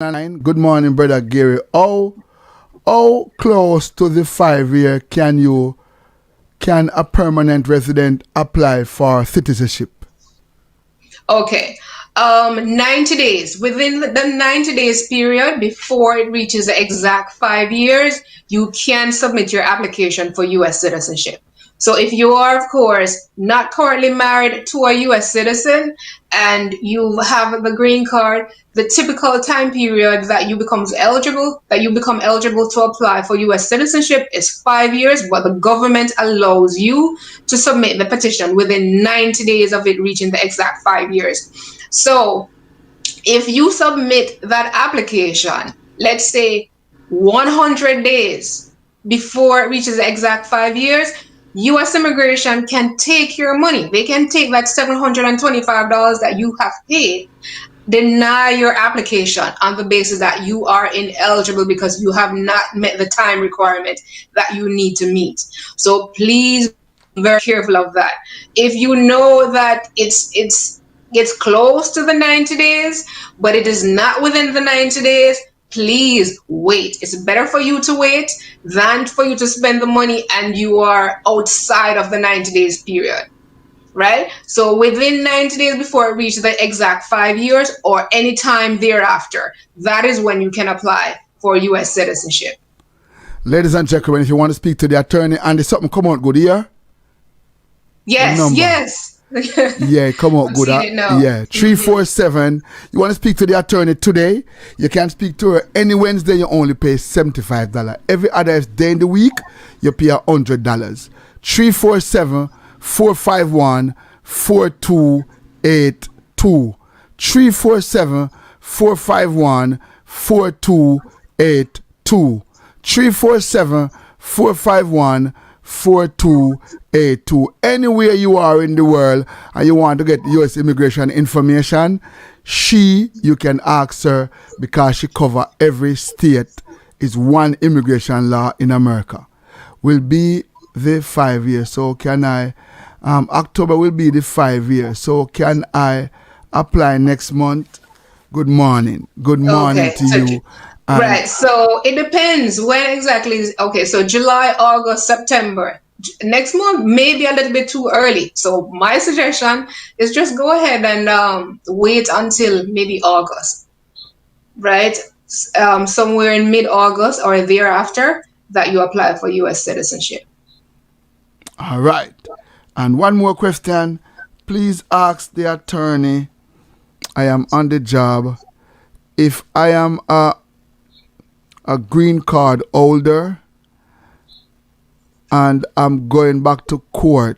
Good morning, brother Gary. How close to the 5 year can a permanent resident apply for citizenship? Okay. 90 days. Within the 90 days period before it reaches the exact 5 years, you can submit your application for U.S. citizenship. So if you are, of course, not currently married to a U.S. citizen and you have the green card, the typical time period that you become eligible to apply for U.S. citizenship is 5 years, but the government allows you to submit the petition within 90 days of it reaching the exact 5 years. So if you submit that application, let's say 100 days before it reaches the exact 5 years, U.S. immigration can take your money. They can take that $725 that you have paid, deny your application on the basis that you are ineligible because you have not met the time requirement that you need to meet. So please be very careful of that. If you know that it's close to the 90 days, but it is not within the 90 days, please wait. It's better for you to wait than for you to spend the money and you are outside of the 90 days period, right? So within 90 days before it reaches the exact 5 years or any time thereafter, that is when you can apply for U.S. citizenship. Ladies and gentlemen, if you want to speak to the attorney and there's something come out good here, yes. Yeah, come on, good. Yeah, 347. You want to speak to the attorney today? You can speak to her any Wednesday. You only pay $75. Every other day in the week, you pay $100. 347-451-4282. 347-451-4282. 347-451-4282. Anywhere you are in the world and you want to get U.S. immigration information, you can ask her because she cover every state. Is one immigration law in America. Will be the 5 years. So can I, October will be the 5 years. So can I apply next month? Good morning. Good morning to you. Right. So it depends when exactly. Okay. So July, August, September. Next month may be a little bit too early. So my suggestion is just go ahead and wait until maybe August, right? Somewhere in mid-August or thereafter that you apply for U.S. citizenship. All right. And one more question. Please ask the attorney. I am on the job. If I am a green card holder and I'm going back to court,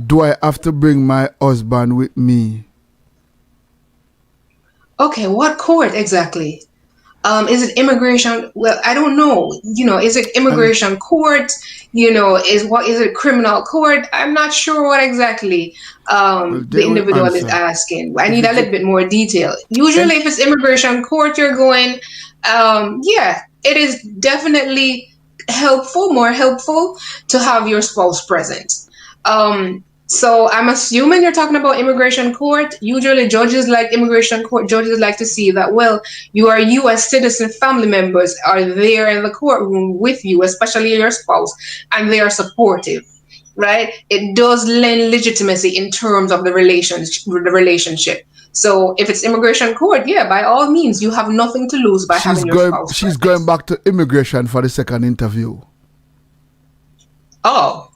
do I have to bring my husband with me? Okay, what court exactly? Is it immigration? Well, I don't know. Is it immigration court? Is it criminal court? I'm not sure what exactly the individual is asking. I need a little bit more detail. Usually, if it's immigration court you're going, yeah, it is definitely more helpful to have your spouse present. So I'm assuming you're talking about immigration court. Usually immigration court judges like to see that, well, your U.S. citizen family members are there in the courtroom with you, especially your spouse, and they are supportive, right? It does lend legitimacy in terms of the relationship. So if it's immigration court, yeah, by all means, you have nothing to lose by having your spouse She's going back to immigration for the second interview. Oh.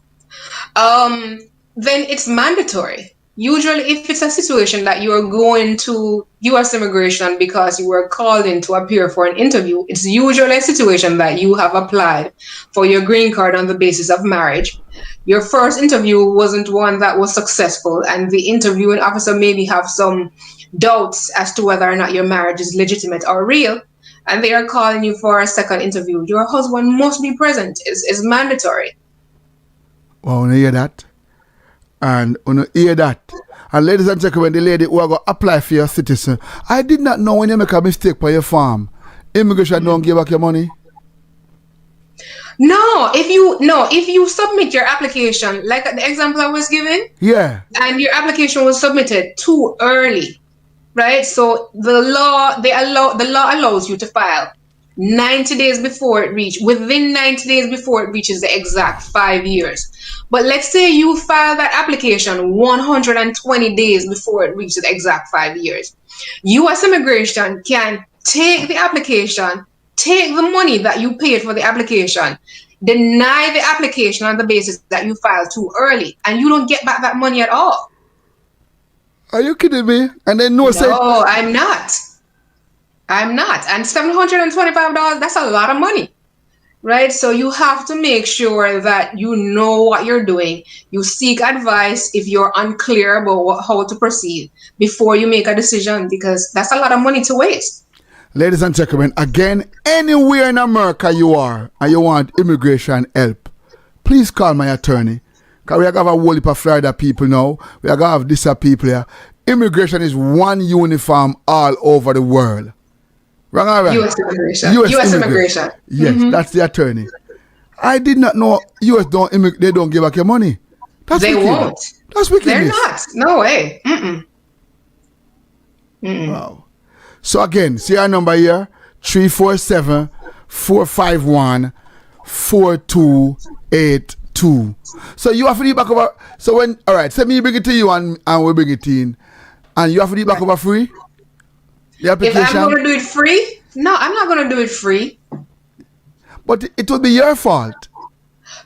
Then it's mandatory. Usually, if it's a situation that you are going to U.S. immigration because you were called in to appear for an interview, it's usually a situation that you have applied for your green card on the basis of marriage. Your first interview wasn't one that was successful, and the interviewing officer maybe have some doubts as to whether or not your marriage is legitimate or real, and they are calling you for a second interview. Your husband must be present. It's mandatory. Well, you hear that? And when you hear that, and ladies and gentlemen, the lady who are going to apply for your citizen, I did not know when you make a mistake for your farm, immigration don't give back your money. No, if you submit your application, like the example I was giving, yeah, and your application was submitted too early, right? So the law allows you to file 90 days before it within 90 days before it reaches the exact 5 years. But let's say you file that application 120 days before it reaches the exact 5 years. U.S. Immigration can take the application, take the money that you paid for the application, deny the application on the basis that you filed too early, and you don't get back that money at all. Are you kidding me? And then No, I'm not. And $725, that's a lot of money, right? So you have to make sure that you know what you're doing. You seek advice if you're unclear about how to proceed before you make a decision, because that's a lot of money to waste. Ladies and gentlemen, again, anywhere in America you are and you want immigration help, please call my attorney. Because we have a whole heap of Florida people now. We have got this people here. Immigration is one uniform all over the world. Wrong or right? U.S. Immigration. U.S. Immigration. Yes, that's the attorney. I did not know U.S. they don't give back your money. They won't. That's wickedness. They're not. No way. Wow. So again, see our number here, 347-451-4282. So you have to do back over. So when, all right, so me bring it to you and we bring it in. And you have to do back over free? The application? If I'm going to do it free? No, I'm not going to do it free. But it will be your fault.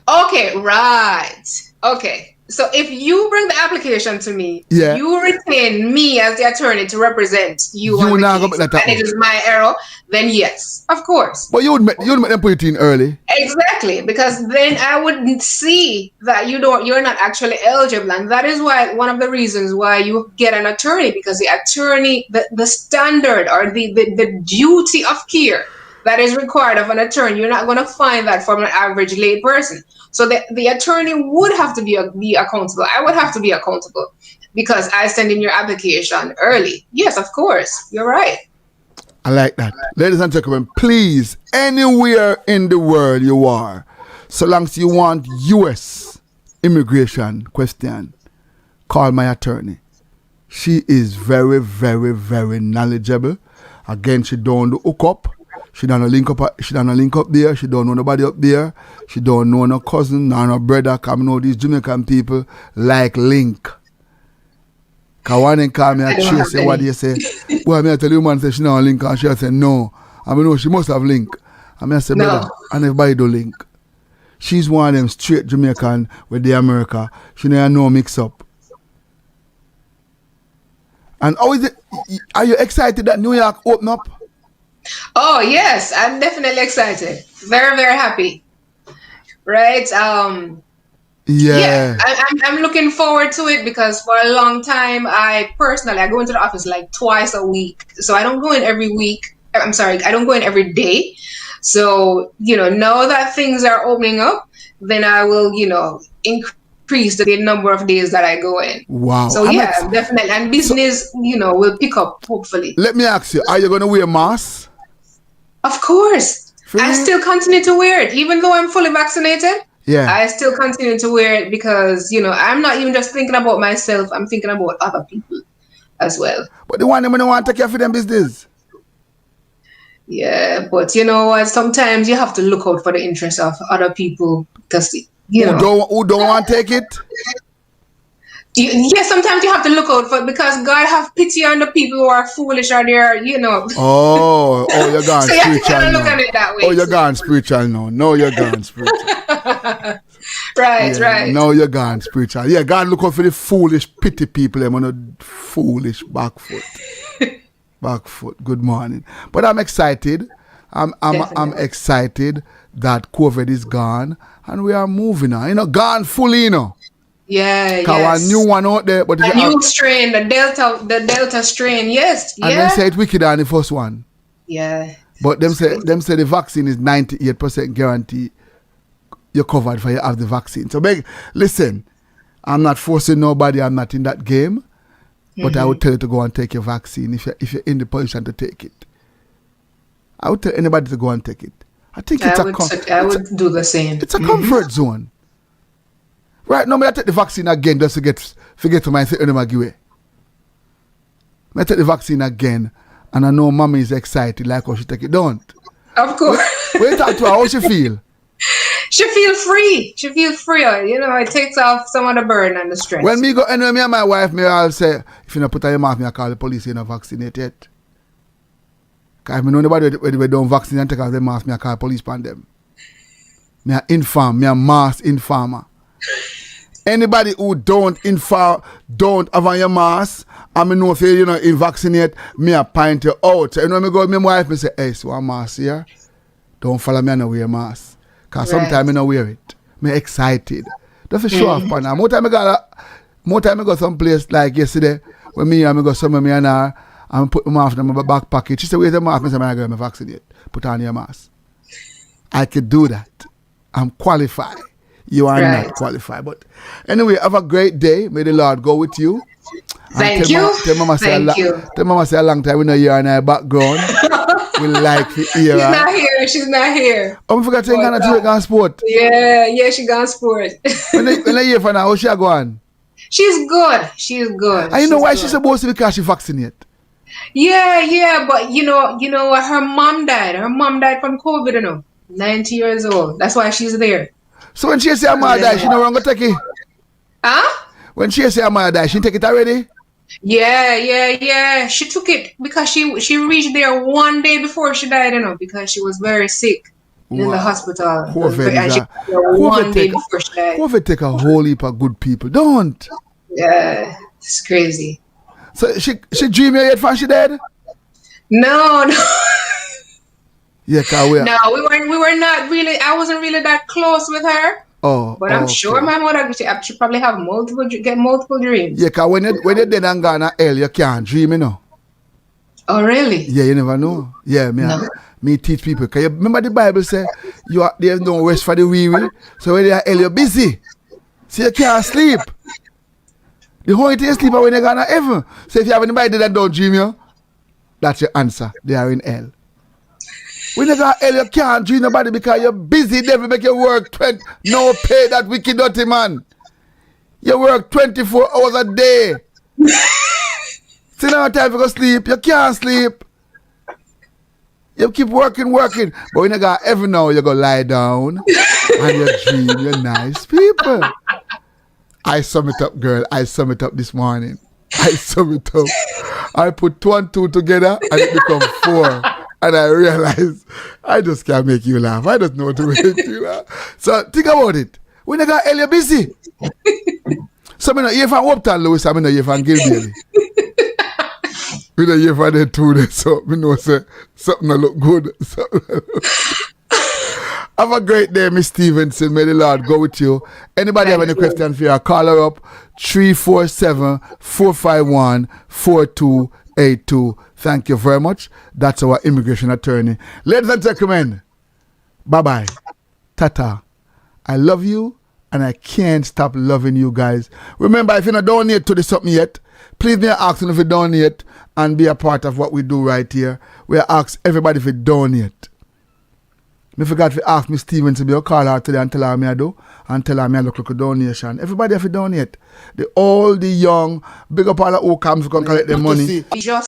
Okay, right. Okay. So if you bring the application to me, you retain me as the attorney to represent you on the case, and it is my error, then yes, of course. But you would make them put it in early. Exactly, because then I would see that you're not actually eligible, and that is why one of the reasons why you get an attorney, because the attorney, the standard or the duty of care that is required of an attorney, you're not going to find that from an average lay person. So the attorney would have to be accountable. I would have to be accountable because I send in your application early. Yes, of course. You're right. I like that. Ladies and gentlemen, please, anywhere in the world you are, so long as you want U.S. immigration question, call my attorney. She is very, very, very knowledgeable. Again, she don't do hook up. She don't link up there. She don't know nobody up there. She don't know no cousin, nor no brother. Cause I know these Jamaican people like link. Cause one then call me and she say, what do you say? Well, I tell you man say she don't link, and she say no. I mean no, she must have link. I say brother, and everybody do link. She's one of them straight Jamaican with the America. She never no mix up. And how is it? Are you excited that New York open up? Oh yes, I'm definitely excited. Very, very happy. Right? I'm looking forward to it because for a long time I go into the office like twice a week. So I don't go in every week. I don't go in every day. So, now that things are opening up, then I will, increase the number of days that I go in. Wow. So definitely. And business, will pick up hopefully. Let me ask you, are you going to wear masks? Of course. I still continue to wear it. Even though I'm fully vaccinated, I still continue to wear it because, I'm not even just thinking about myself. I'm thinking about other people as well. But the one them don't want to take care of them business. Yeah, but you know what? Sometimes you have to look out for the interests of other people because, who don't want to take it? Sometimes you have to look out for it because God have pity on the people who are foolish or they're, Oh, you're gone so spiritual you have to now. look at it that way. Oh, you're gone spiritual now. No, you're gone spiritual. Right. No, you're gone spiritual. Yeah, God look out for the foolish, pity people. I'm on a foolish back foot. Good morning. But I'm excited. I'm excited that COVID is gone and we are moving on. Gone fully, Yeah, yes. A new one out there, but a new strain, the Delta strain, yes. And they say it's wickeder than the first one. Yeah. But them say the vaccine is 98% guarantee you're covered for you have the vaccine. So listen, I'm not forcing nobody, I'm not in that game. But I would tell you to go and take your vaccine if you're in the position to take it. I would tell anybody to go and take it. I think I would do the same. It's a comfort zone. Right now, I take the vaccine again just to forget to my say, I I take the vaccine again, and I know mommy is excited like how she take it. Don't. Of course. When you talk to her, how she feel? She feels free. She feels freer. You know, it takes off some of the burden and the stress. When me go anywhere, me and my wife, me all say, if you don't put on your mask, me I call the police, you're not vaccinated yet. Because if I know anybody when they don't vaccinate and take off their mask, me I call the police on them. Me a inform, me a mask informer. Anybody who don't have on your mask, and me know if you know in vaccinate, me a point you out. So, you know me go with my wife, me say, hey, so a mask here, don't follow me and no wear a mask. Because sometimes I don't wear it. I'm excited. Don't for show off, partner. More time I go someplace like yesterday, when me and I go somewhere, me and her, and put my mask in my back pocket. She said, where's the mask? I said, I'm going to vaccinate. Put on your mask. I could do that. I'm qualified. You are not qualified. But anyway, have a great day. May the Lord go with you. Thank you. Tell Mama say a long time we know you are in our background. We like to hear her. She's not here. Oh, I forgot to go to go sport. Yeah, she gone sport. when I hear from her, how she going? She's good. She's good. And you know why she's supposed to be because she vaccinated? Yeah, but you know her mom died. Her mom died from COVID, 90 years old. That's why she's there. So when she say her mother died, she no wrong to take it? Huh? When she say her mother died, she take it already? Yeah. She took it because she reached there one day before she died, because she was very sick in the hospital. One day before she died. COVID take a whole heap of good people. Don't. Yeah, it's crazy. So she dream you yet from she dead? No. Yeah, No, we were not really. I wasn't really that close with her. But I'm sure my mother she probably have multiple dreams. Yeah, because when you're dead and gone to hell, you can't dream, Oh, really? Yeah, you never know. Yeah, me teach people. Because you remember the Bible say there's no rest for the weary. So when you're hell, you're busy. So you can't sleep. The whole thing is sleep when you're gone to heaven. So if you have anybody that don't dream you, that's your answer. They are in hell. When you go to hell, you can't dream nobody because you're busy. Devil make you work no pay, that wicked dirty man. You work 24 hours a day. See now time to go sleep. You can't sleep. You keep working. But when you go to heaven now, you go lie down and you dream. You're nice people. I sum it up, girl. I sum it up this morning. I put 2 and 2 together and it becomes 4. And I realize I just can't make you laugh. I don't know what to make you laugh. So think about it. When you got hell, you're busy. So I know you from Upton, Louis, I know you from Gilbert. We know you from the 2 days, so I know say something that look good. Have a great day, Miss Stephenson. May the Lord go with you. Anybody have any questions for you? Call her up 347-451-4282. Thank you very much. That's our immigration attorney. Ladies and gentlemen, bye-bye. Tata. I love you and I can't stop loving you guys. Remember, if you're not donate to this something yet, please be asking if you donate and be a part of what we do right here. We ask everybody if you donate. I forgot to ask Miss Stephenson to call her today and tell her me I do. And tell her me I look like a donation. Everybody have to donate. All the young, big up all the who comes to come collect their money.